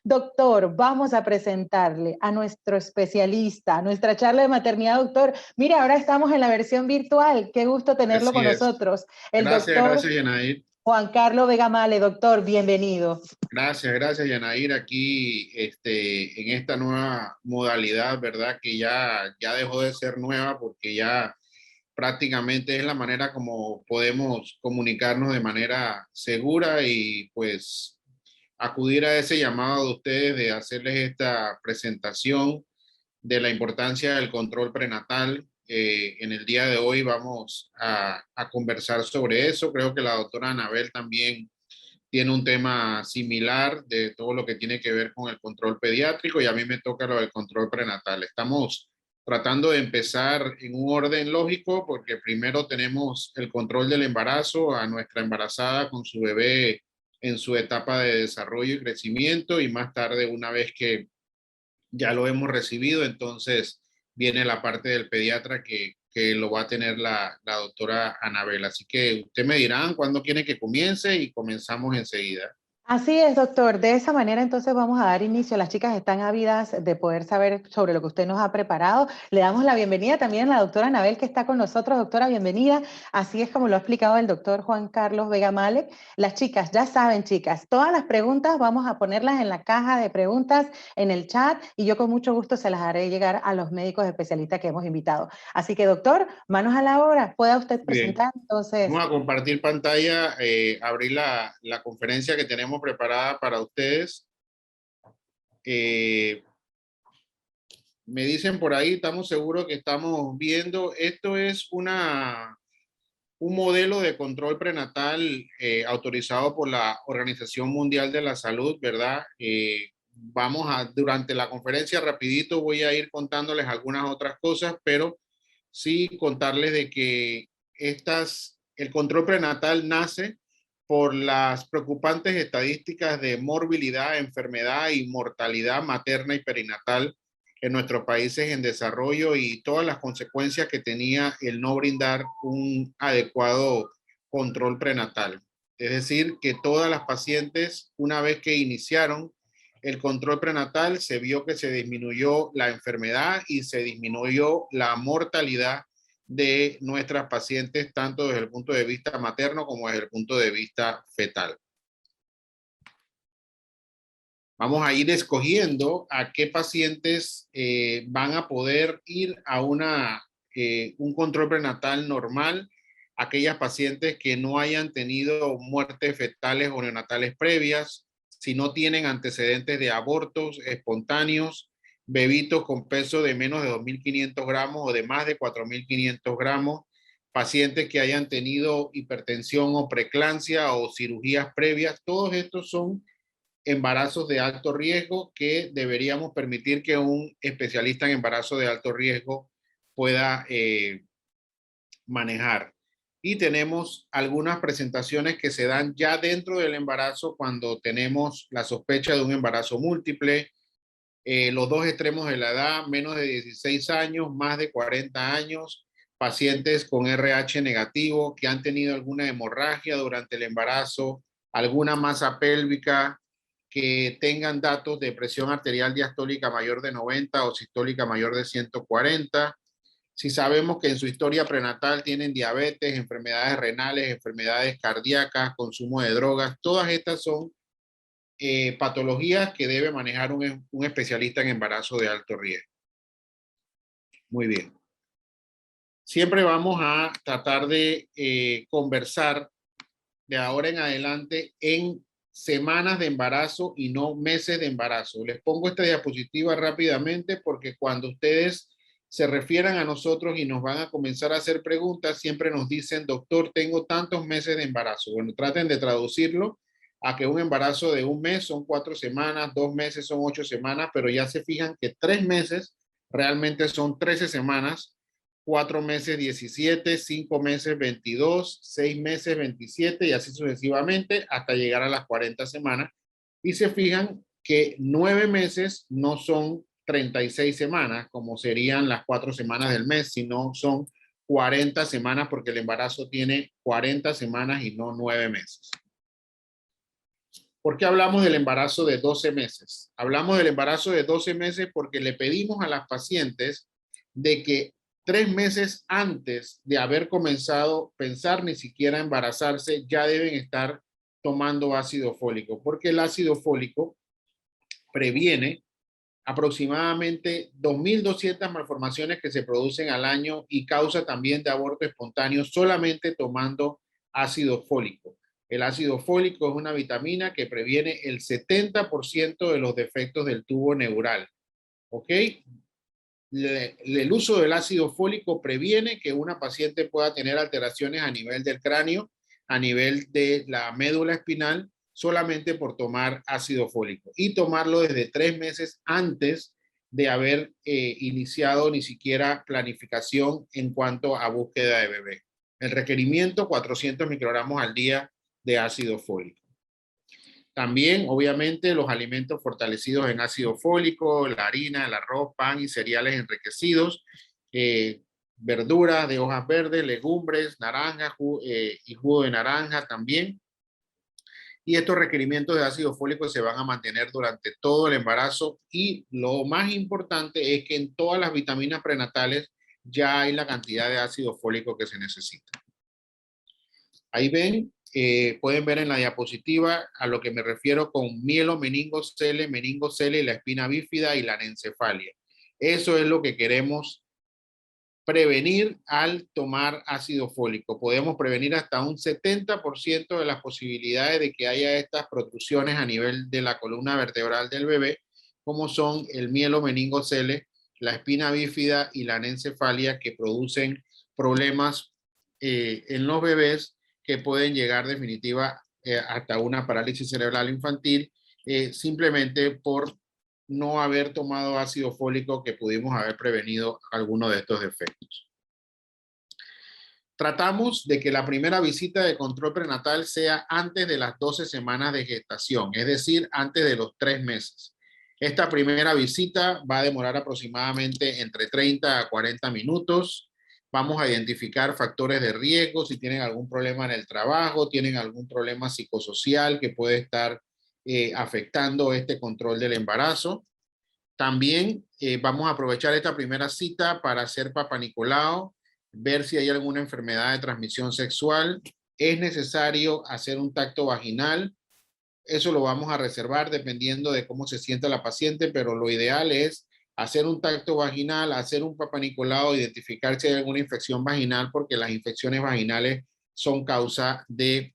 Doctor, vamos a presentarle a nuestro especialista, a nuestra charla de maternidad, doctor. Mira, ahora estamos en la versión virtual. Qué gusto tenerlo con nosotros. El Gracias, Yanair. Juan Carlos Vega Male, doctor, bienvenido. Gracias, Yanair, aquí en esta nueva modalidad, ¿verdad? Que ya dejó de ser nueva porque ya prácticamente es la manera como podemos comunicarnos de manera segura y pues acudir a ese llamado de ustedes de hacerles esta presentación de la importancia del control prenatal. En el día de hoy vamos a conversar sobre eso. Creo que la doctora Anabel también tiene un tema similar de todo lo que tiene que ver con el control pediátrico y a mí me toca lo del control prenatal. Estamos tratando de empezar en un orden lógico porque primero tenemos el control del embarazo a nuestra embarazada con su bebé en su etapa de desarrollo y crecimiento y más tarde, una vez que ya lo hemos recibido, entonces viene la parte del pediatra que lo va a tener la doctora Anabel. Así que usted me dirán cuándo quiere que comience y comenzamos enseguida. Así es, doctor. De esa manera entonces vamos a dar inicio. Las chicas están ávidas de poder saber sobre lo que usted nos ha preparado. Le damos la bienvenida también a la doctora Anabel que está con nosotros. Doctora, bienvenida. Así es como lo ha explicado el doctor Juan Carlos Vega Male. Las chicas, ya saben, chicas, todas las preguntas vamos a ponerlas en la caja de preguntas en el chat y yo con mucho gusto se las haré llegar a los médicos especialistas que hemos invitado. Así que, doctor, manos a la obra. ¿Pueda usted presentar entonces? Vamos a compartir pantalla, abrir la conferencia que tenemos preparada para ustedes. Me dicen por ahí, estamos seguros que estamos viendo. Esto es un modelo de control prenatal autorizado por la Organización Mundial de la Salud, ¿verdad? Durante la conferencia rapidito voy a ir contándoles algunas otras cosas, pero sí contarles de que el control prenatal nace por las preocupantes estadísticas de morbilidad, enfermedad y mortalidad materna y perinatal en nuestros países en desarrollo y todas las consecuencias que tenía el no brindar un adecuado control prenatal. Es decir, que todas las pacientes, una vez que iniciaron el control prenatal, se vio que se disminuyó la enfermedad y se disminuyó la mortalidad de nuestras pacientes, tanto desde el punto de vista materno como desde el punto de vista fetal. Vamos a ir escogiendo a qué pacientes van a poder ir a un control prenatal normal, aquellas pacientes que no hayan tenido muertes fetales o neonatales previas, si no tienen antecedentes de abortos espontáneos, bebitos con peso de menos de 2.500 gramos o de más de 4.500 gramos, pacientes que hayan tenido hipertensión o preeclampsia o cirugías previas. Todos estos son embarazos de alto riesgo que deberíamos permitir que un especialista en embarazo de alto riesgo pueda manejar. Y tenemos algunas presentaciones que se dan ya dentro del embarazo cuando tenemos la sospecha de un embarazo múltiple, los dos extremos de la edad, menos de 16 años, más de 40 años, pacientes con RH negativo que han tenido alguna hemorragia durante el embarazo, alguna masa pélvica, que tengan datos de presión arterial diastólica mayor de 90 o sistólica mayor de 140. Si sabemos que en su historia prenatal tienen diabetes, enfermedades renales, enfermedades cardíacas, consumo de drogas, todas estas son patologías que debe manejar un especialista en embarazo de alto riesgo. Muy bien. Siempre vamos a tratar de conversar de ahora en adelante en semanas de embarazo y no meses de embarazo. Les pongo esta diapositiva rápidamente porque cuando ustedes se refieran a nosotros y nos van a comenzar a hacer preguntas, siempre nos dicen, doctor, tengo tantos meses de embarazo. Bueno, traten de traducirlo a que un embarazo de un mes son 4 semanas, 2 meses son 8 semanas, pero ya se fijan que 3 meses realmente son 13 semanas, 4 meses 17, 5 meses 22, 6 meses 27 y así sucesivamente hasta llegar a las 40 semanas. Y se fijan que 9 meses no son 36 semanas, como serían las 4 semanas del mes, sino son 40 semanas porque el embarazo tiene 40 semanas y no 9 meses. ¿Por qué hablamos del embarazo de 12 meses? Hablamos del embarazo de 12 meses porque le pedimos a las pacientes de que 3 meses antes de haber comenzado a pensar ni siquiera embarazarse, ya deben estar tomando ácido fólico, porque el ácido fólico previene aproximadamente 2.200 malformaciones que se producen al año y causa también de aborto espontáneo solamente tomando ácido fólico. El ácido fólico es una vitamina que previene el 70% de los defectos del tubo neural. ¿Ok? El uso del ácido fólico previene que una paciente pueda tener alteraciones a nivel del cráneo, a nivel de la médula espinal, solamente por tomar ácido fólico y tomarlo desde 3 meses antes de haber iniciado ni siquiera planificación en cuanto a búsqueda de bebé. El requerimiento, 400 microgramos al día de ácido fólico. También, obviamente, los alimentos fortalecidos en ácido fólico, la harina, el arroz, pan y cereales enriquecidos, verduras de hojas verdes, legumbres, naranjas y jugo de naranja también. Y estos requerimientos de ácido fólico se van a mantener durante todo el embarazo y lo más importante es que en todas las vitaminas prenatales ya hay la cantidad de ácido fólico que se necesita. Ahí ven, pueden ver en la diapositiva a lo que me refiero con mielomeningocele, meningocele y la espina bífida y la anencefalia. Eso es lo que queremos prevenir al tomar ácido fólico. Podemos prevenir hasta un 70% de las posibilidades de que haya estas protrusiones a nivel de la columna vertebral del bebé, como son el mielomeningocele, la espina bífida y la anencefalia, que producen problemas en los bebés que pueden llegar definitiva hasta una parálisis cerebral infantil, simplemente por no haber tomado ácido fólico, que pudimos haber prevenido alguno de estos defectos. Tratamos de que la primera visita de control prenatal sea antes de las 12 semanas de gestación, es decir, antes de los 3 meses. Esta primera visita va a demorar aproximadamente entre 30 a 40 minutos. Vamos a identificar factores de riesgo, si tienen algún problema en el trabajo, tienen algún problema psicosocial que puede estar afectando este control del embarazo. También vamos a aprovechar esta primera cita para hacer Papá Nicolau, ver si hay alguna enfermedad de transmisión sexual. Es necesario hacer un tacto vaginal. Eso lo vamos a reservar dependiendo de cómo se sienta la paciente, pero lo ideal es hacer un tacto vaginal, hacer un Papá Nicolau, identificar si hay alguna infección vaginal, porque las infecciones vaginales son causa de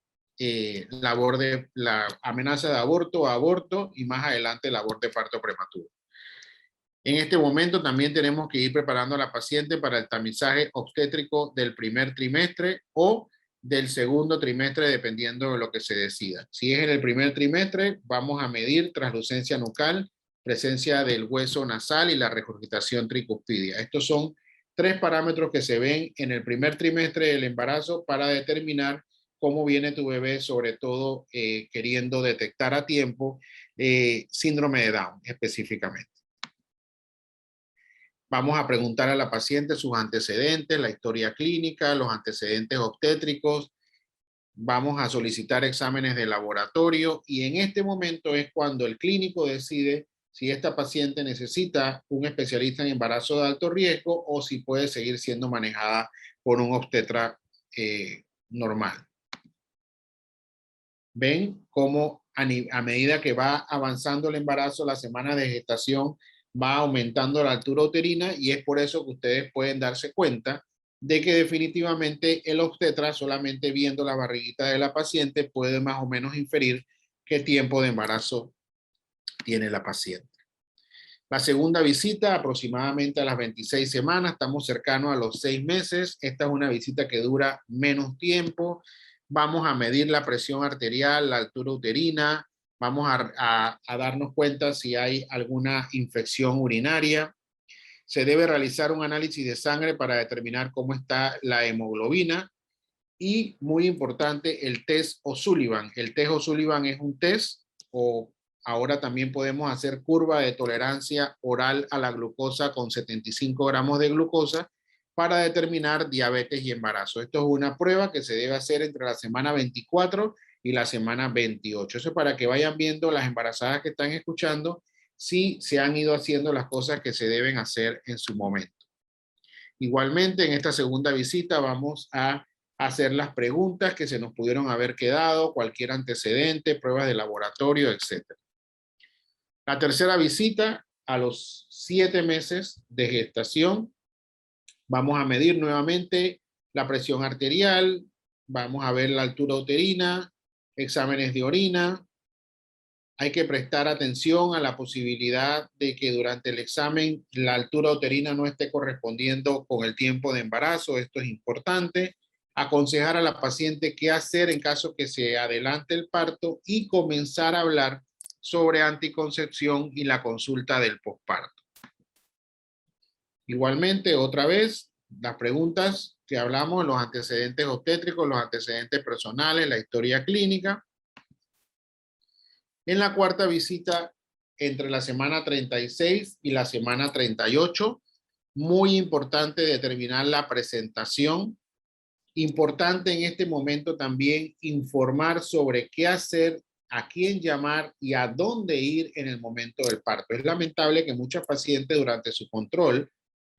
la amenaza de aborto y más adelante labor de parto prematuro. En este momento también tenemos que ir preparando a la paciente para el tamizaje obstétrico del primer trimestre o del segundo trimestre, dependiendo de lo que se decida. Si es en el primer trimestre, vamos a medir translucencia nucal, presencia del hueso nasal y la regurgitación tricuspidia. Estos son 3 parámetros que se ven en el primer trimestre del embarazo para determinar cómo viene tu bebé, sobre todo queriendo detectar a tiempo síndrome de Down específicamente. Vamos a preguntar a la paciente sus antecedentes, la historia clínica, los antecedentes obstétricos. Vamos a solicitar exámenes de laboratorio y en este momento es cuando el clínico decide si esta paciente necesita un especialista en embarazo de alto riesgo o si puede seguir siendo manejada por un obstetra normal. Ven cómo a medida que va avanzando el embarazo, la semana de gestación va aumentando la altura uterina y es por eso que ustedes pueden darse cuenta de que definitivamente el obstetra, solamente viendo la barriguita de la paciente, puede más o menos inferir qué tiempo de embarazo tiene la paciente. La segunda visita, aproximadamente a las 26 semanas, estamos cercanos a los 6 meses. Esta es una visita que dura menos tiempo. Vamos a medir la presión arterial, la altura uterina, vamos a darnos cuenta si hay alguna infección urinaria. Se debe realizar un análisis de sangre para determinar cómo está la hemoglobina. Y muy importante, el test O'Sullivan. El test O'Sullivan es un test, o ahora también podemos hacer curva de tolerancia oral a la glucosa con 75 gramos de glucosa para determinar diabetes y embarazo. Esto es una prueba que se debe hacer entre la semana 24 y la semana 28. Eso es para que vayan viendo las embarazadas que están escuchando si se han ido haciendo las cosas que se deben hacer en su momento. Igualmente, en esta segunda visita vamos a hacer las preguntas que se nos pudieron haber quedado, cualquier antecedente, pruebas de laboratorio, etc. La tercera visita, a los 7 meses de gestación, vamos a medir nuevamente la presión arterial, vamos a ver la altura uterina, exámenes de orina. Hay que prestar atención a la posibilidad de que durante el examen la altura uterina no esté correspondiendo con el tiempo de embarazo. Esto es importante. Aconsejar a la paciente qué hacer en caso que se adelante el parto y comenzar a hablar sobre anticoncepción y la consulta del posparto. Igualmente, otra vez, las preguntas que hablamos, los antecedentes obstétricos, los antecedentes personales, la historia clínica. En la cuarta visita, entre la semana 36 y la semana 38, muy importante determinar la presentación. Importante en este momento también informar sobre qué hacer, a quién llamar y a dónde ir en el momento del parto. Es lamentable que muchas pacientes durante su control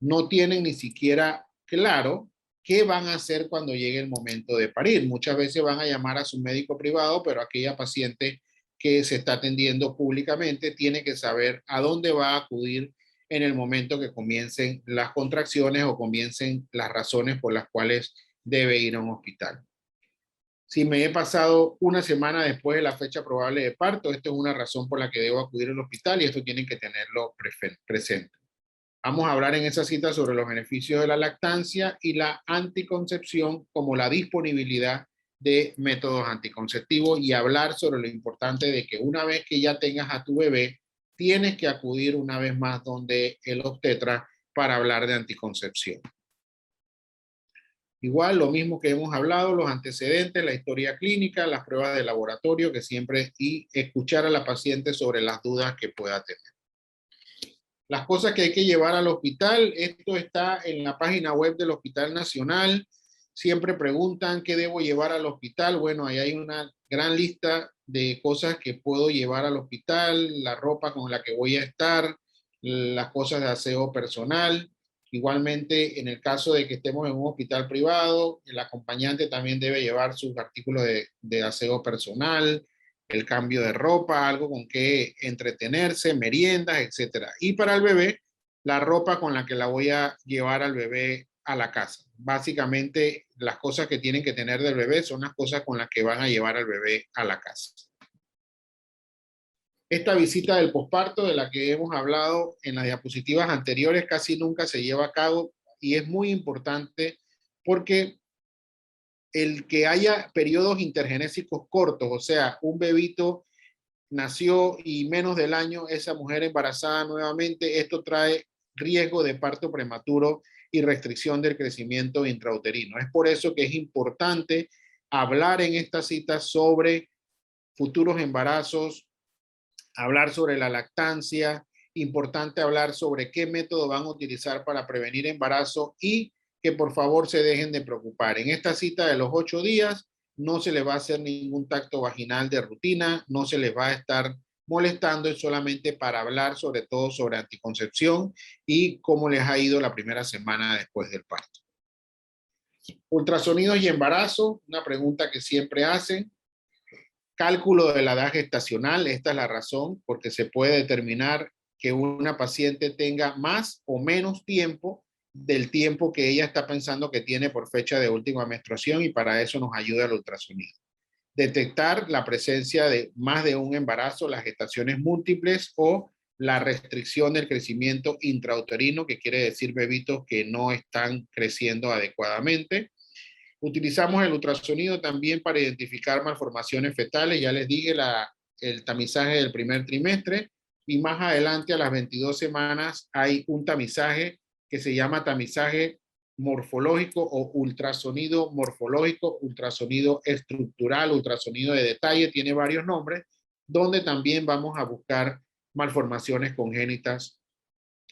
no tienen ni siquiera claro qué van a hacer cuando llegue el momento de parir. Muchas veces van a llamar a su médico privado, pero aquella paciente que se está atendiendo públicamente tiene que saber a dónde va a acudir en el momento que comiencen las contracciones o comiencen las razones por las cuales debe ir a un hospital. Si me he pasado una semana después de la fecha probable de parto, esto es una razón por la que debo acudir al hospital y esto tienen que tenerlo presente. Vamos a hablar en esa cita sobre los beneficios de la lactancia y la anticoncepción, como la disponibilidad de métodos anticonceptivos, y hablar sobre lo importante de que una vez que ya tengas a tu bebé, tienes que acudir una vez más donde el obstetra para hablar de anticoncepción. Igual, lo mismo que hemos hablado, los antecedentes, la historia clínica, las pruebas de laboratorio, que siempre, y escuchar a la paciente sobre las dudas que pueda tener. Las cosas que hay que llevar al hospital, esto está en la página web del Hospital Nacional. Siempre preguntan qué debo llevar al hospital. Bueno, ahí hay una gran lista de cosas que puedo llevar al hospital, la ropa con la que voy a estar, las cosas de aseo personal. Igualmente, en el caso de que estemos en un hospital privado, el acompañante también debe llevar sus artículos de aseo personal, el cambio de ropa, algo con que entretenerse, meriendas, etc. Y para el bebé, la ropa con la que la voy a llevar al bebé a la casa. Básicamente, las cosas que tienen que tener del bebé son las cosas con las que van a llevar al bebé a la casa. Esta visita del posparto de la que hemos hablado en las diapositivas anteriores casi nunca se lleva a cabo y es muy importante porque el que haya periodos intergenésicos cortos, o sea, un bebito nació y menos del año esa mujer embarazada nuevamente, esto trae riesgo de parto prematuro y restricción del crecimiento intrauterino. Es por eso que es importante hablar en esta cita sobre futuros embarazos, hablar sobre la lactancia, importante hablar sobre qué método van a utilizar para prevenir embarazo y que por favor se dejen de preocupar. En esta cita de los 8 días no se les va a hacer ningún tacto vaginal de rutina, no se les va a estar molestando, es solamente para hablar sobre todo sobre anticoncepción y cómo les ha ido la primera semana después del parto. Ultrasonidos y embarazo, una pregunta que siempre hacen. Cálculo de la edad gestacional, esta es la razón, porque se puede determinar que una paciente tenga más o menos tiempo del tiempo que ella está pensando que tiene por fecha de última menstruación y para eso nos ayuda el ultrasonido. Detectar la presencia de más de un embarazo, las gestaciones múltiples o la restricción del crecimiento intrauterino, que quiere decir bebitos que no están creciendo adecuadamente. Utilizamos el ultrasonido también para identificar malformaciones fetales. Ya les dije el tamizaje del primer trimestre y más adelante a las 22 semanas hay un tamizaje que se llama tamizaje morfológico o ultrasonido morfológico, ultrasonido estructural, ultrasonido de detalle, tiene varios nombres, donde también vamos a buscar malformaciones congénitas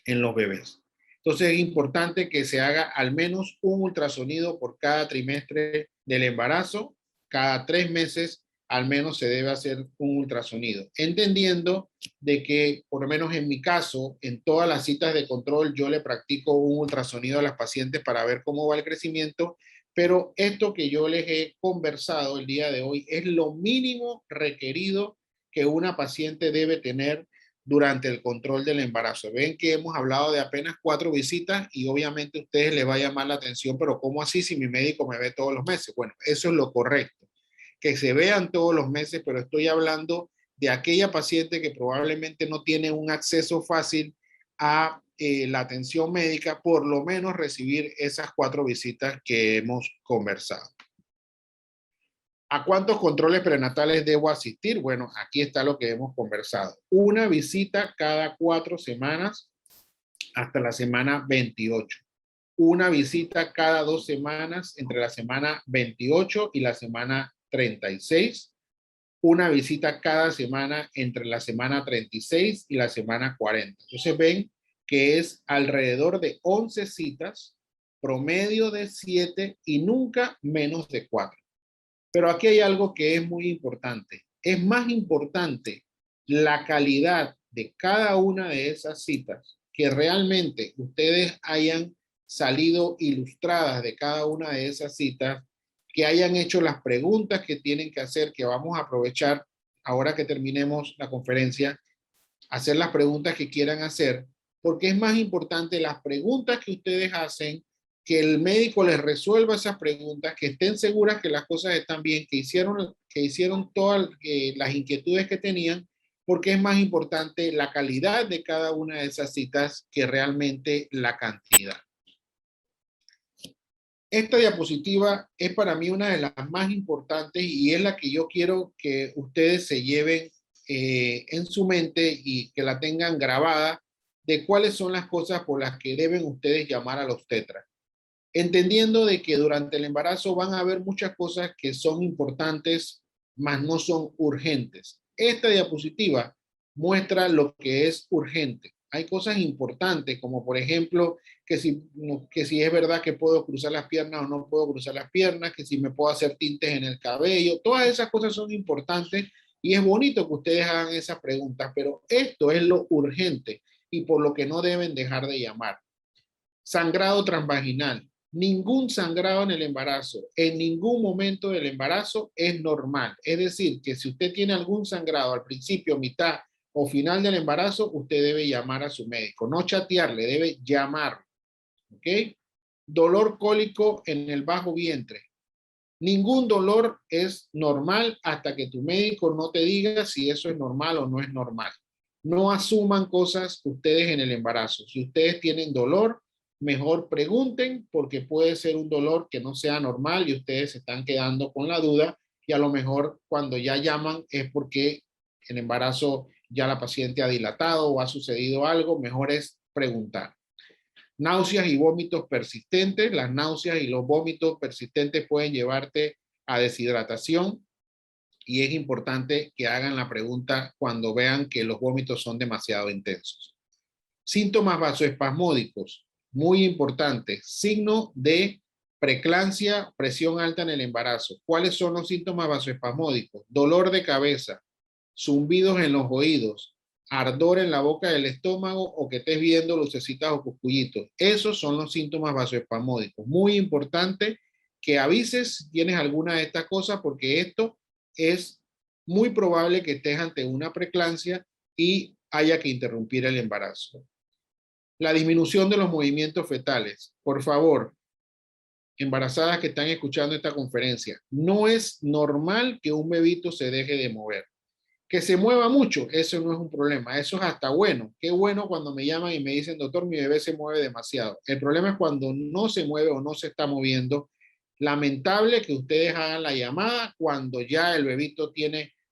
en los bebés. Entonces es importante que se haga al menos un ultrasonido por cada trimestre del embarazo. Cada 3 meses al menos se debe hacer un ultrasonido. Entendiendo de que, por lo menos en mi caso, en todas las citas de control, yo le practico un ultrasonido a las pacientes para ver cómo va el crecimiento, pero esto que yo les he conversado el día de hoy es lo mínimo requerido que una paciente debe tener durante el control del embarazo. Ven que hemos hablado de apenas 4 visitas y obviamente a ustedes les va a llamar la atención, pero ¿cómo así si mi médico me ve todos los meses? Bueno, eso es lo correcto, que se vean todos los meses, pero estoy hablando de aquella paciente que probablemente no tiene un acceso fácil a la atención médica, por lo menos recibir esas 4 visitas que hemos conversado. ¿A cuántos controles prenatales debo asistir? Bueno, aquí está lo que hemos conversado. Una visita cada 4 semanas hasta la semana 28. Una visita cada 2 semanas entre la semana 28 y la semana 36. Una visita cada semana entre la semana 36 y la semana 40. Entonces ven que es alrededor de 11 citas, promedio de 7 y nunca menos de 4. Pero aquí hay algo que es muy importante. Es más importante la calidad de cada una de esas citas, que realmente ustedes hayan salido ilustradas de cada una de esas citas, que hayan hecho las preguntas que tienen que hacer, que vamos a aprovechar ahora que terminemos la conferencia, hacer las preguntas que quieran hacer, porque es más importante las preguntas que ustedes hacen, que el médico les resuelva esas preguntas, que estén seguras que las cosas están bien, que hicieron todas las inquietudes que tenían, porque es más importante la calidad de cada una de esas citas que realmente la cantidad. Esta diapositiva es para mí una de las más importantes y es la que yo quiero que ustedes se lleven en su mente y que la tengan grabada de cuáles son las cosas por las que deben ustedes llamar a los tetras. Entendiendo de que durante el embarazo van a haber muchas cosas que son importantes, mas no son urgentes. Esta diapositiva muestra lo que es urgente. Hay cosas importantes, como por ejemplo, que si es verdad que puedo cruzar las piernas o no puedo cruzar las piernas, que si me puedo hacer tintes en el cabello. Todas esas cosas son importantes y es bonito que ustedes hagan esas preguntas, pero esto es lo urgente y por lo que no deben dejar de llamar. Sangrado transvaginal. Ningún sangrado en el embarazo, en ningún momento del embarazo es normal. Es decir, que si usted tiene algún sangrado al principio, mitad o final del embarazo, usted debe llamar a su médico. No chatearle, debe llamar. ¿Ok? Dolor cólico en el bajo vientre. Ningún dolor es normal hasta que tu médico no te diga si eso es normal o no es normal. No asuman cosas ustedes en el embarazo. Si ustedes tienen dolor, mejor pregunten porque puede ser un dolor que no sea normal y ustedes se están quedando con la duda y a lo mejor cuando ya llaman es porque el embarazo ya la paciente ha dilatado o ha sucedido algo, mejor es preguntar. Náuseas y vómitos persistentes. Las náuseas y los vómitos persistentes pueden llevarte a deshidratación y es importante que hagan la pregunta cuando vean que los vómitos son demasiado intensos. Síntomas vasoespasmódicos. Muy importante, signo de preeclampsia, presión alta en el embarazo. ¿Cuáles son los síntomas vasoespasmódicos? Dolor de cabeza, zumbidos en los oídos, ardor en la boca del estómago o que estés viendo lucecitas o cuscullitos. Esos son los síntomas vasoespasmódicos. Muy importante que avises si tienes alguna de estas cosas porque esto es muy probable que estés ante una preeclampsia y haya que interrumpir el embarazo. La disminución de los movimientos fetales. Por favor, embarazadas que están escuchando esta conferencia, no es normal que un bebito se deje de mover. Que se mueva mucho, eso no es un problema, eso es hasta bueno. Qué bueno cuando me llaman y me dicen, doctor, mi bebé se mueve demasiado. El problema es cuando no se mueve o no se está moviendo. Lamentable que ustedes hagan la llamada cuando ya el bebito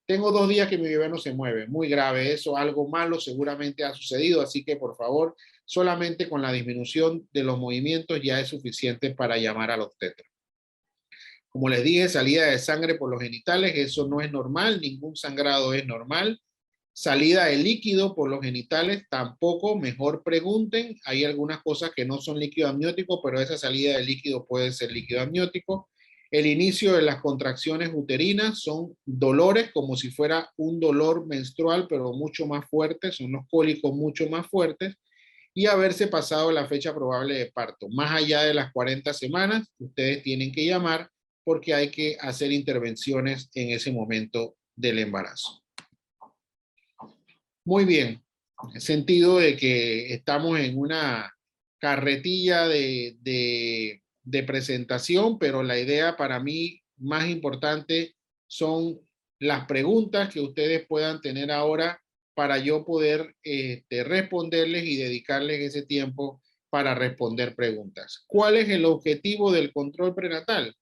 tengo 2 días que mi bebé no se mueve. Muy grave eso, algo malo seguramente ha sucedido, así que por favor, solamente con la disminución de los movimientos ya es suficiente para llamar a los tetras. Como les dije, salida de sangre por los genitales, eso no es normal, ningún sangrado es normal. Salida de líquido por los genitales, tampoco, mejor pregunten. Hay algunas cosas que no son líquido amniótico, pero esa salida de líquido puede ser líquido amniótico. El inicio de las contracciones uterinas son dolores como si fuera un dolor menstrual, pero mucho más fuerte, son los cólicos mucho más fuertes, y haberse pasado la fecha probable de parto. Más allá de las 40 semanas, ustedes tienen que llamar porque hay que hacer intervenciones en ese momento del embarazo. Muy bien, en el sentido de que estamos en una carretilla de presentación, pero la idea para mí más importante son las preguntas que ustedes puedan tener ahora para yo poder responderles y dedicarles ese tiempo para responder preguntas. ¿Cuál es el objetivo del control prenatal?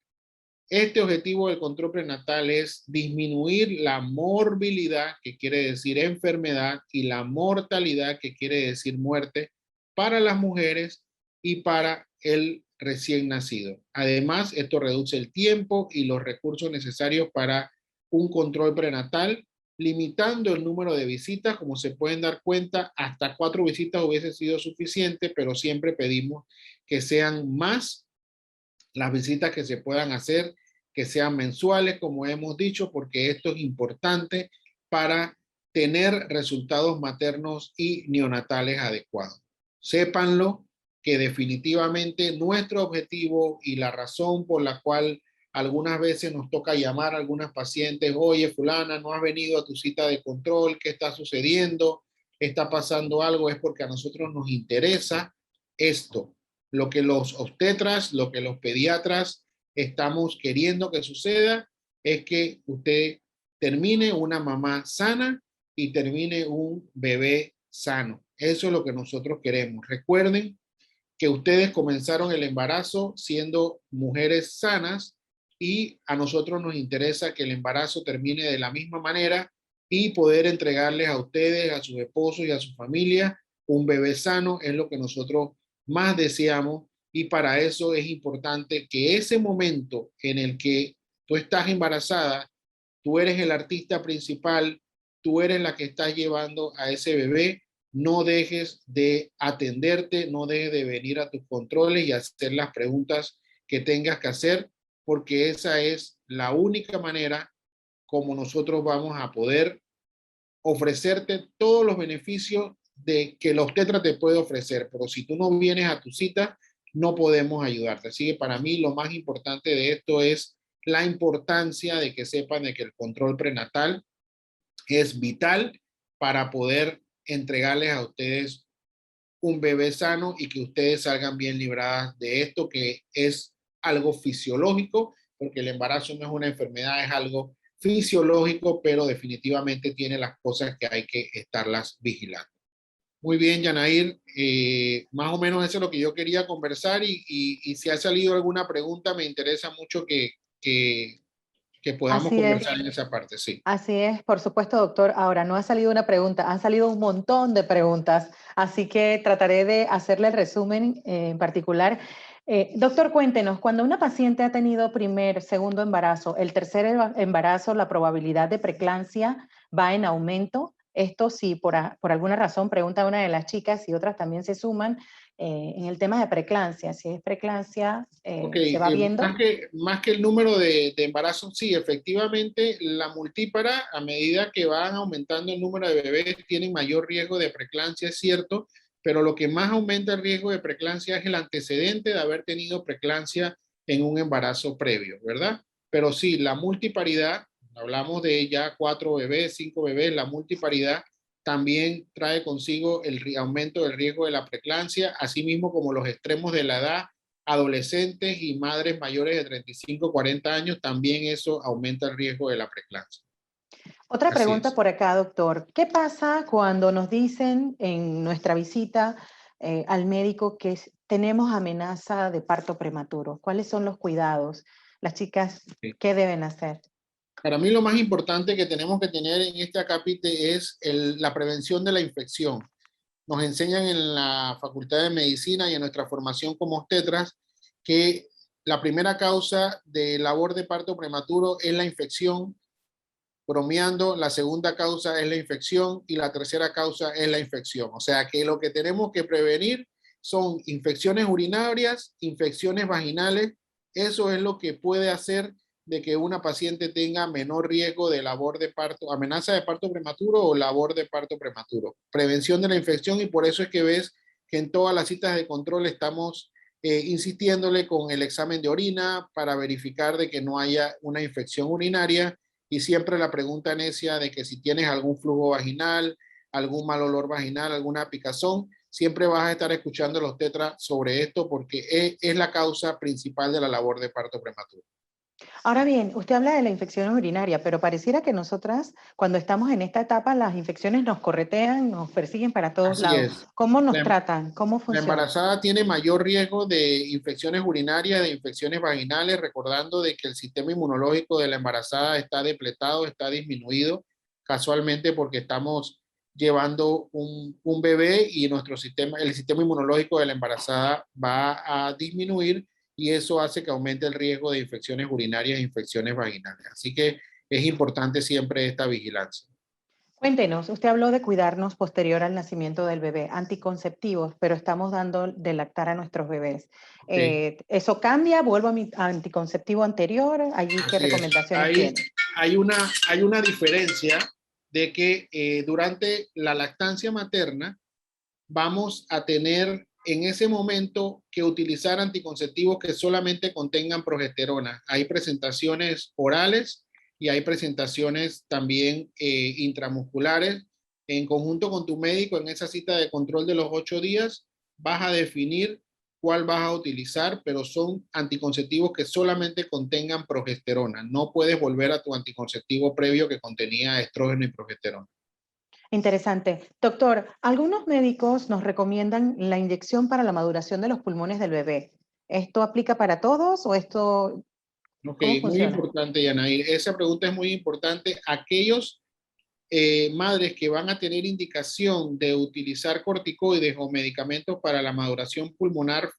Este objetivo del control prenatal es disminuir la morbilidad, que quiere decir enfermedad, y la mortalidad, que quiere decir muerte, para las mujeres y para el recién nacido. Además, esto reduce el tiempo y los recursos necesarios para un control prenatal, limitando el número de visitas. Como se pueden dar cuenta, hasta 4 visitas hubiese sido suficiente, pero siempre pedimos que sean más las visitas que se puedan hacer, que sean mensuales, como hemos dicho, porque esto es importante para tener resultados maternos y neonatales adecuados. Sépanlo que definitivamente nuestro objetivo y la razón por la cual algunas veces nos toca llamar a algunas pacientes: oye, fulana, no has venido a tu cita de control, ¿qué está sucediendo? ¿Está pasando algo? Es porque a nosotros nos interesa esto, lo que los obstetras, lo que los pediatras estamos queriendo que suceda es que usted termine una mamá sana y termine un bebé sano. Eso es lo que nosotros queremos. Recuerden que ustedes comenzaron el embarazo siendo mujeres sanas y a nosotros nos interesa que el embarazo termine de la misma manera y poder entregarles a ustedes, a sus esposos y a su familia un bebé sano. Es lo que nosotros más deseamos, y para eso es importante que ese momento en el que tú estás embarazada, tú eres el artista principal, tú eres la que estás llevando a ese bebé. No dejes de atenderte, no dejes de venir a tus controles y hacer las preguntas que tengas que hacer, porque esa es la única manera como nosotros vamos a poder ofrecerte todos los beneficios de que la obstetra te puede ofrecer. Pero si tú no vienes a tu cita, no podemos ayudarte. Así que para mí lo más importante de esto es la importancia de que sepan de que el control prenatal es vital para poder entregarles a ustedes un bebé sano y que ustedes salgan bien libradas de esto, que es algo fisiológico, porque el embarazo no es una enfermedad, es algo fisiológico, pero definitivamente tiene las cosas que hay que estarlas vigilando. Muy bien, Yanair, más o menos eso es lo que yo quería conversar, y si ha salido alguna pregunta, me interesa mucho que podamos Así es. conversar en esa parte, sí. Así es, por supuesto, doctor. Ahora, no ha salido una pregunta, han salido un montón de preguntas, así que trataré de hacerle el resumen en particular. Doctor, cuéntenos, cuando una paciente ha tenido primer, segundo embarazo, el tercer embarazo, la probabilidad de preeclampsia va en aumento. Esto sí, por alguna razón, pregunta una de las chicas y otras también se suman en el tema de preeclampsia. Si es preeclampsia, Ok, ¿se va viendo? más que el número de embarazos, sí, efectivamente, la multípara, a medida que van aumentando el número de bebés, tienen mayor riesgo de preeclampsia, es cierto, pero lo que más aumenta el riesgo de preeclampsia es el antecedente de haber tenido preeclampsia en un embarazo previo, ¿verdad? Pero sí, la multiparidad, hablamos de ya 4 bebés, 5 bebés, la multiparidad también trae consigo el aumento del riesgo de la preeclampsia, así mismo como los extremos de la edad, adolescentes y madres mayores de 35, 40 años, también eso aumenta el riesgo de la preeclampsia. Otra Así pregunta es. por acá, doctor. ¿Qué pasa cuando nos dicen en nuestra visita al médico que tenemos amenaza de parto prematuro? ¿Cuáles son los cuidados? Las chicas, Sí. ¿qué deben hacer? Para mí lo más importante que tenemos que tener en este acápite es la prevención de la infección. Nos enseñan en la Facultad de Medicina y en nuestra formación como obstetras que la primera causa de labor de parto prematuro es la infección. Bromeando, la segunda causa es la infección y la tercera causa es la infección. O sea que lo que tenemos que prevenir son infecciones urinarias, infecciones vaginales, Eso es lo que puede hacer de que una paciente tenga menor riesgo de labor de parto, amenaza de parto prematuro o labor de parto prematuro. Prevención de la infección, y por eso es que ves que en todas las citas de control estamos insistiéndole con el examen de orina para verificar de que no haya una infección urinaria, y siempre la pregunta necia de que si tienes algún flujo vaginal, algún mal olor vaginal, alguna picazón, siempre vas a estar escuchando los tetras sobre esto porque es la causa principal de la labor de parto prematuro. Ahora bien, usted habla de la infección urinaria, pero pareciera que nosotras, cuando estamos en esta etapa, las infecciones nos corretean, nos persiguen para todos Así lados. es. ¿Cómo nos La, tratan? ¿Cómo la funciona? embarazada tiene mayor riesgo de infecciones urinarias, de infecciones vaginales, recordando de que el sistema inmunológico de la embarazada está depletado, está disminuido, casualmente porque estamos llevando un bebé y nuestro sistema, el sistema inmunológico de la embarazada va a disminuir, y eso hace que aumente el riesgo de infecciones urinarias e infecciones vaginales. Así que es importante siempre esta vigilancia. Cuéntenos, usted habló de cuidarnos posterior al nacimiento del bebé, anticonceptivos, pero estamos dando de lactar a nuestros bebés. ¿Ok? ¿Eso cambia? ¿Vuelvo a mi anticonceptivo anterior? ¿Allí qué Así es. recomendaciones tiene? Hay una diferencia de que durante la lactancia materna vamos a tener en ese momento que utilizar anticonceptivos que solamente contengan progesterona. Hay presentaciones orales y hay presentaciones también intramusculares. En conjunto con tu médico, en esa cita de control de los 8 días, vas a definir cuál vas a utilizar, pero son anticonceptivos que solamente contengan progesterona. No puedes volver a tu anticonceptivo previo que contenía estrógeno y progesterona. Interesante. Doctor, algunos médicos nos recomiendan la inyección para la maduración de los pulmones del bebé. ¿Esto aplica para todos o esto Ok, cómo muy funciona? importante, Yanair. Esa pregunta es muy importante. Aquellos madres que van a tener indicación de utilizar corticoides o medicamentos para la maduración pulmonar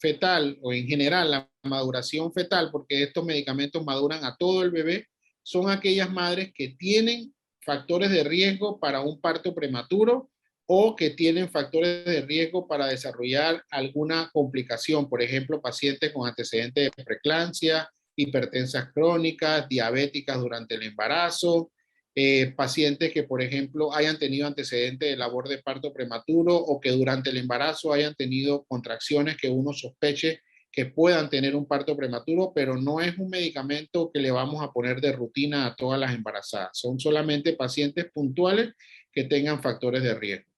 fetal, o en general la maduración fetal, porque estos medicamentos maduran a todo el bebé, son aquellas madres que tienen factores de riesgo para un parto prematuro o que tienen factores de riesgo para desarrollar alguna complicación, por ejemplo, pacientes con antecedentes de preeclampsia, hipertensas crónicas, diabéticas durante el embarazo, pacientes que, por ejemplo, hayan tenido antecedentes de labor de parto prematuro o que durante el embarazo hayan tenido contracciones que uno sospeche que puedan tener un parto prematuro, pero no es un medicamento que le vamos a poner de rutina a todas las embarazadas. Son solamente pacientes puntuales que tengan factores de riesgo.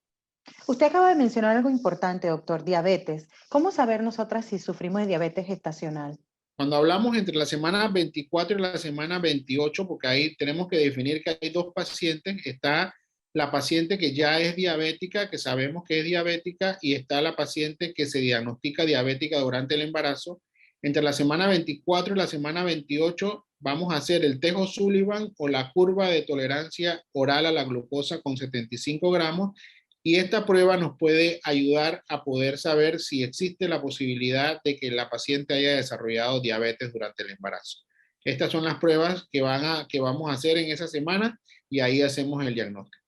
Usted acaba de mencionar algo importante, doctor, diabetes. ¿Cómo saber nosotras si sufrimos de diabetes gestacional? Cuando hablamos entre la semana 24 y la semana 28, porque ahí tenemos que definir que hay dos pacientes, está la paciente que ya es diabética, que sabemos que es diabética, y está la paciente que se diagnostica diabética durante el embarazo. Entre la semana 24 y la semana 28 vamos a hacer el test O'Sullivan o la curva de tolerancia oral a la glucosa con 75 gramos, y esta prueba nos puede ayudar a poder saber si existe la posibilidad de que la paciente haya desarrollado diabetes durante el embarazo. Estas son las pruebas que vamos a hacer en esa semana, y ahí hacemos el diagnóstico.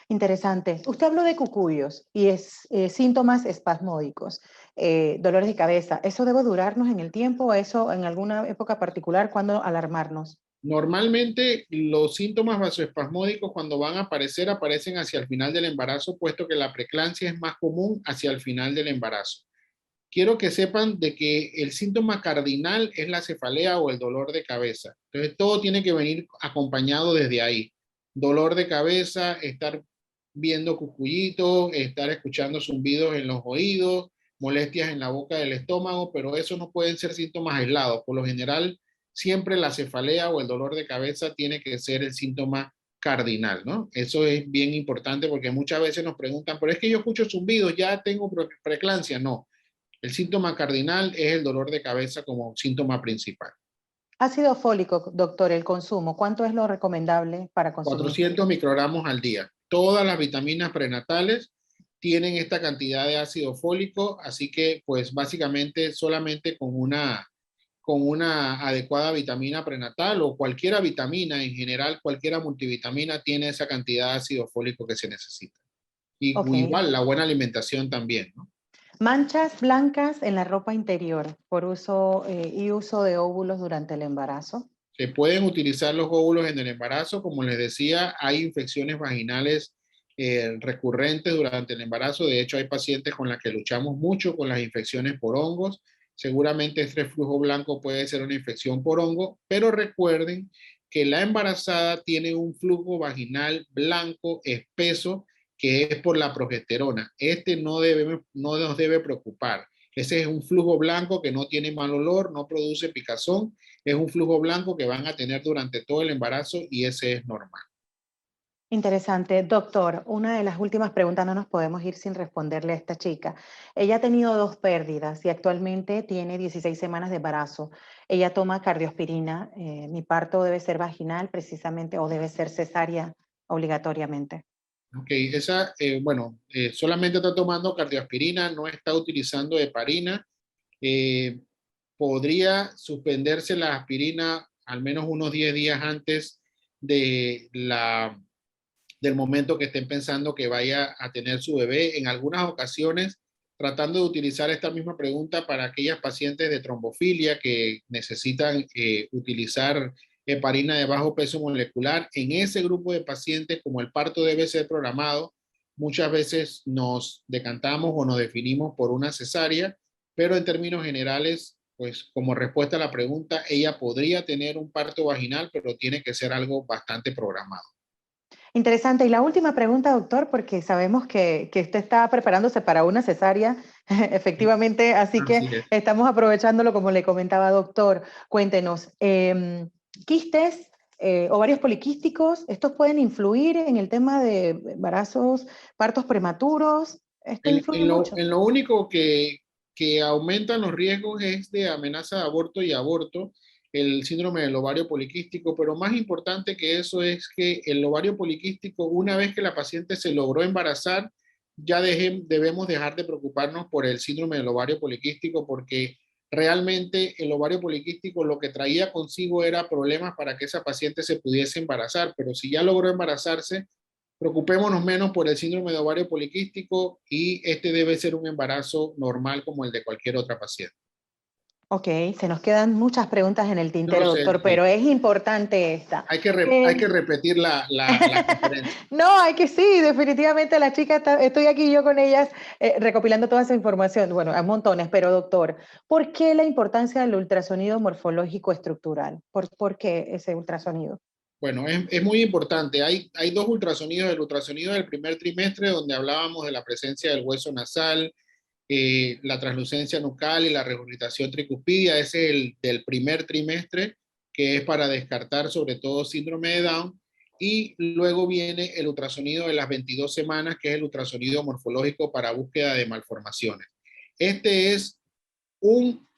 Interesante. Usted habló de cucuyos y síntomas espasmódicos, dolores de cabeza. ¿Eso debe durarnos en el tiempo o eso en alguna época particular cuando alarmarnos? Normalmente los síntomas vasoespasmódicos cuando van a aparecer aparecen hacia el final del embarazo, puesto que la preeclampsia es más común hacia el final del embarazo. Quiero que sepan de que el síntoma cardinal es la cefalea o el dolor de cabeza. Entonces, todo tiene que venir acompañado desde ahí. Dolor de cabeza, estar viendo cucuyitos, estar escuchando zumbidos en los oídos, molestias en la boca del estómago, pero eso no pueden ser síntomas aislados. Por lo general, siempre la cefalea o el dolor de cabeza tiene que ser el síntoma cardinal, ¿no? Eso es bien importante porque muchas veces nos preguntan, pero es que yo escucho zumbidos, ya tengo preeclampsia. No, el síntoma cardinal es el dolor de cabeza como síntoma principal. Ácido fólico, doctor, el consumo. ¿Cuánto es lo recomendable para consumir? 400 microgramos al día. Todas las vitaminas prenatales tienen esta cantidad de ácido fólico, así que pues básicamente solamente con una adecuada vitamina prenatal o cualquier vitamina en general, cualquier multivitamina tiene esa cantidad de ácido fólico que se necesita. Y Ok. igual la buena alimentación también, ¿no? Manchas blancas en la ropa interior por uso y uso de óvulos durante el embarazo. Se pueden utilizar los óvulos en el embarazo. Como les decía, hay infecciones vaginales recurrentes durante el embarazo. De hecho, hay pacientes con las que luchamos mucho con las infecciones por hongos. Seguramente este flujo blanco puede ser una infección por hongo, pero recuerden que la embarazada tiene un flujo vaginal blanco espeso que es por la progesterona. Este no nos debe preocupar. Ese es un flujo blanco que no tiene mal olor, no produce picazón, es un flujo blanco que van a tener durante todo el embarazo y ese es normal. Interesante. Doctor, una de las últimas preguntas, no nos podemos ir sin responderle a esta chica. Ella ha tenido 2 pérdidas y actualmente tiene 16 semanas de embarazo. Ella toma cardioaspirina. Mi parto debe ser vaginal precisamente o debe ser cesárea obligatoriamente. Ok, esa, solamente está tomando cardioaspirina, no está utilizando heparina. Eh, Podría suspenderse la aspirina al menos unos 10 días antes de del momento que estén pensando que vaya a tener su bebé. En algunas ocasiones, tratando de utilizar esta misma pregunta para aquellas pacientes de trombofilia que necesitan utilizar heparina de bajo peso molecular, en ese grupo de pacientes, como el parto debe ser programado, muchas veces nos decantamos o nos definimos por una cesárea, pero en términos generales, pues como respuesta a la pregunta, ella podría tener un parto vaginal, pero tiene que ser algo bastante programado. Interesante. Y la última pregunta, doctor, porque sabemos que usted está preparándose para una cesárea, efectivamente, así que Así es. estamos aprovechándolo como le comentaba, doctor. Cuéntenos, quistes, ovarios poliquísticos, ¿estos pueden influir en el tema de embarazos, partos prematuros? ¿Esto influye mucho? En lo único que aumentan los riesgos es de amenaza de aborto y aborto, el síndrome del ovario poliquístico, pero más importante que eso es que el ovario poliquístico, una vez que la paciente se logró embarazar, ya debemos dejar de preocuparnos por el síndrome del ovario poliquístico porque realmente el ovario poliquístico lo que traía consigo era problemas para que esa paciente se pudiese embarazar, pero si ya logró embarazarse, preocupémonos menos por el síndrome de ovario poliquístico y este debe ser un embarazo normal como el de cualquier otra paciente. Ok, se nos quedan muchas preguntas en el Yo lo tintero, sé, doctor, sí. pero es importante esta. Hay que repetir la conferencia. No, hay que sí, definitivamente las chicas, estoy aquí yo con ellas recopilando toda esa información. Bueno, hay montones, pero doctor, ¿por qué la importancia del ultrasonido morfológico estructural? ¿Por qué ese ultrasonido? Bueno, es muy importante. Hay dos ultrasonidos. El ultrasonido del primer trimestre, donde hablábamos de la presencia del hueso nasal, la translucencia nucal y la regurgitación tricuspidia. Ese es el del primer trimestre, que es para descartar sobre todo síndrome de Down. Y luego viene el ultrasonido de las 22 semanas, que es el ultrasonido morfológico para búsqueda de malformaciones. Este es un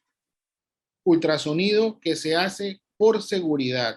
ultrasonido que se hace por seguridad.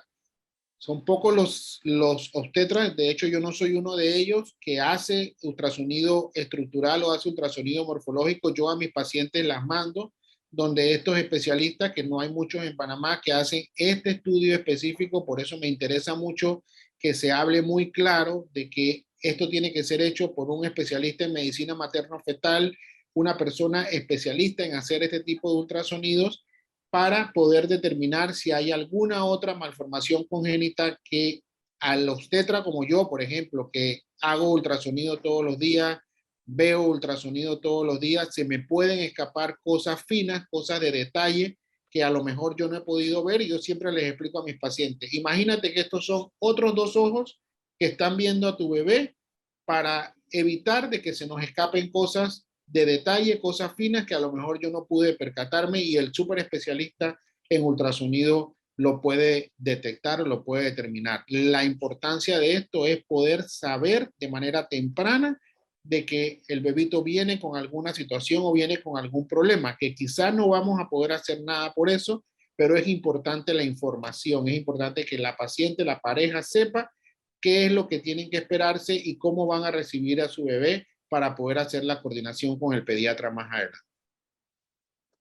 Son pocos los obstetras, de hecho yo no soy uno de ellos que hace ultrasonido estructural o hace ultrasonido morfológico. Yo a mis pacientes las mando donde estos especialistas, que no hay muchos en Panamá, que hacen este estudio específico. Por eso me interesa mucho que se hable muy claro de que esto tiene que ser hecho por un especialista en medicina materno-fetal, una persona especialista en hacer este tipo de ultrasonidos para poder determinar si hay alguna otra malformación congénita que al obstetra como yo, por ejemplo, que hago ultrasonido todos los días, veo ultrasonido todos los días, se me pueden escapar cosas finas, cosas de detalle que a lo mejor yo no he podido ver y yo siempre les explico a mis pacientes. Imagínate que estos son otros 2 ojos que están viendo a tu bebé para evitar de que se nos escapen cosas de detalle, cosas finas que a lo mejor yo no pude percatarme y el súper especialista en ultrasonido lo puede detectar, lo puede determinar. La importancia de esto es poder saber de manera temprana de que el bebito viene con alguna situación o viene con algún problema, que quizás no vamos a poder hacer nada por eso, pero es importante la información, es importante que la paciente, la pareja sepa qué es lo que tienen que esperarse y cómo van a recibir a su bebé para poder hacer la coordinación con el pediatra más adelante.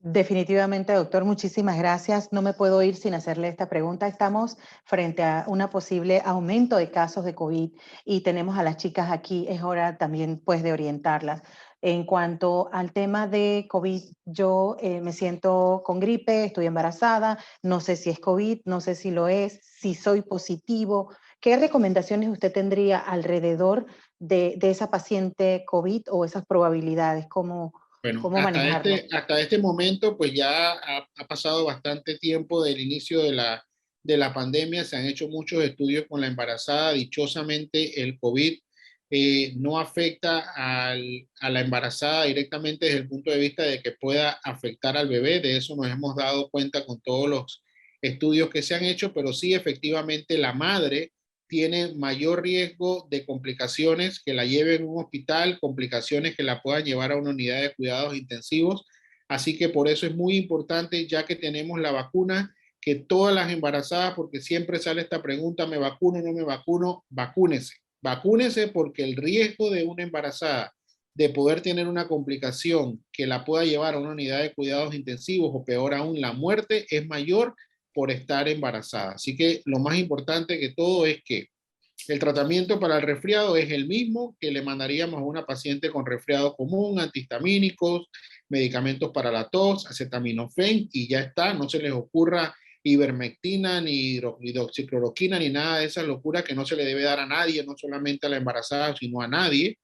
Definitivamente, doctor, muchísimas gracias. No me puedo ir sin hacerle esta pregunta. Estamos frente a un posible aumento de casos de COVID y tenemos a las chicas aquí. Es hora también pues de orientarlas. En cuanto al tema de COVID, yo me siento con gripe, estoy embarazada, no sé si es COVID, no sé si lo es, si soy positivo. ¿Qué recomendaciones usted tendría alrededor de esa paciente COVID o esas probabilidades? Bueno, ¿Cómo manejarlo? hasta este momento, pues ya ha pasado bastante tiempo del inicio de la pandemia, se han hecho muchos estudios con la embarazada. Dichosamente, el COVID no afecta a la embarazada directamente desde el punto de vista de que pueda afectar al bebé. De eso nos hemos dado cuenta con todos los estudios que se han hecho, pero sí efectivamente la madre tiene mayor riesgo de complicaciones que la lleven a un hospital, complicaciones que la puedan llevar a una unidad de cuidados intensivos. Así que por eso es muy importante, ya que tenemos la vacuna, que todas las embarazadas, porque siempre sale esta pregunta, ¿me vacuno o no me vacuno? Vacúnese. Vacúnese porque el riesgo de una embarazada de poder tener una complicación que la pueda llevar a una unidad de cuidados intensivos o peor aún, la muerte es mayor por estar embarazada. Así que lo más importante que todo es que el tratamiento para el resfriado es el mismo que le mandaríamos a una paciente con resfriado común, antihistamínicos, medicamentos para la tos, acetaminofén y ya está. No se les ocurra ivermectina, ni hidroxicloroquina, ni nada de esa locura que no se le debe dar a nadie, no solamente a la embarazada, sino a nadie.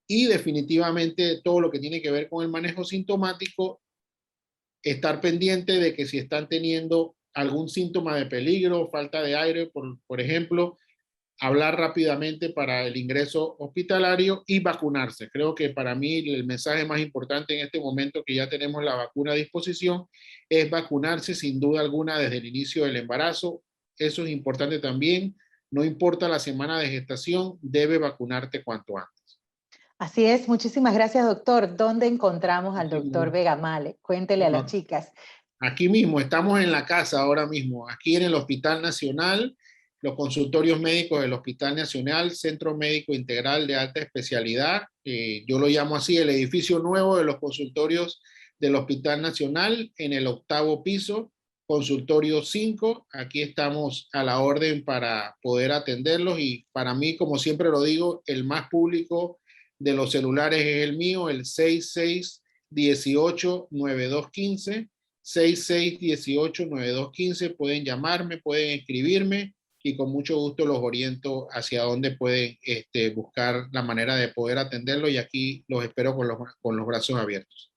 Y definitivamente todo lo que tiene que ver con el manejo sintomático, estar pendiente de que si están teniendo algún síntoma de peligro, falta de aire, por ejemplo, hablar rápidamente para el ingreso hospitalario y vacunarse. Creo que para mí el mensaje más importante en este momento que ya tenemos la vacuna a disposición es vacunarse sin duda alguna desde el inicio del embarazo. Eso es importante también. No importa la semana de gestación, debe vacunarte cuanto antes. Así es, muchísimas gracias, doctor. ¿Dónde encontramos al doctor Aquí, Vegamale? Cuéntele a las bueno, chicas. aquí mismo, estamos en la casa ahora mismo, aquí en el Hospital Nacional, los consultorios médicos del Hospital Nacional, Centro Médico Integral de Alta Especialidad, yo lo llamo así, el edificio nuevo de los consultorios del Hospital Nacional, en el 8º piso, consultorio 5. Aquí estamos a la orden para poder atenderlos y para mí, como siempre lo digo, el más público de los celulares es el mío, el 6618-9215. 6618-9215. Pueden llamarme, pueden escribirme y con mucho gusto los oriento hacia dónde pueden buscar la manera de poder atenderlo y aquí los espero con los brazos abiertos.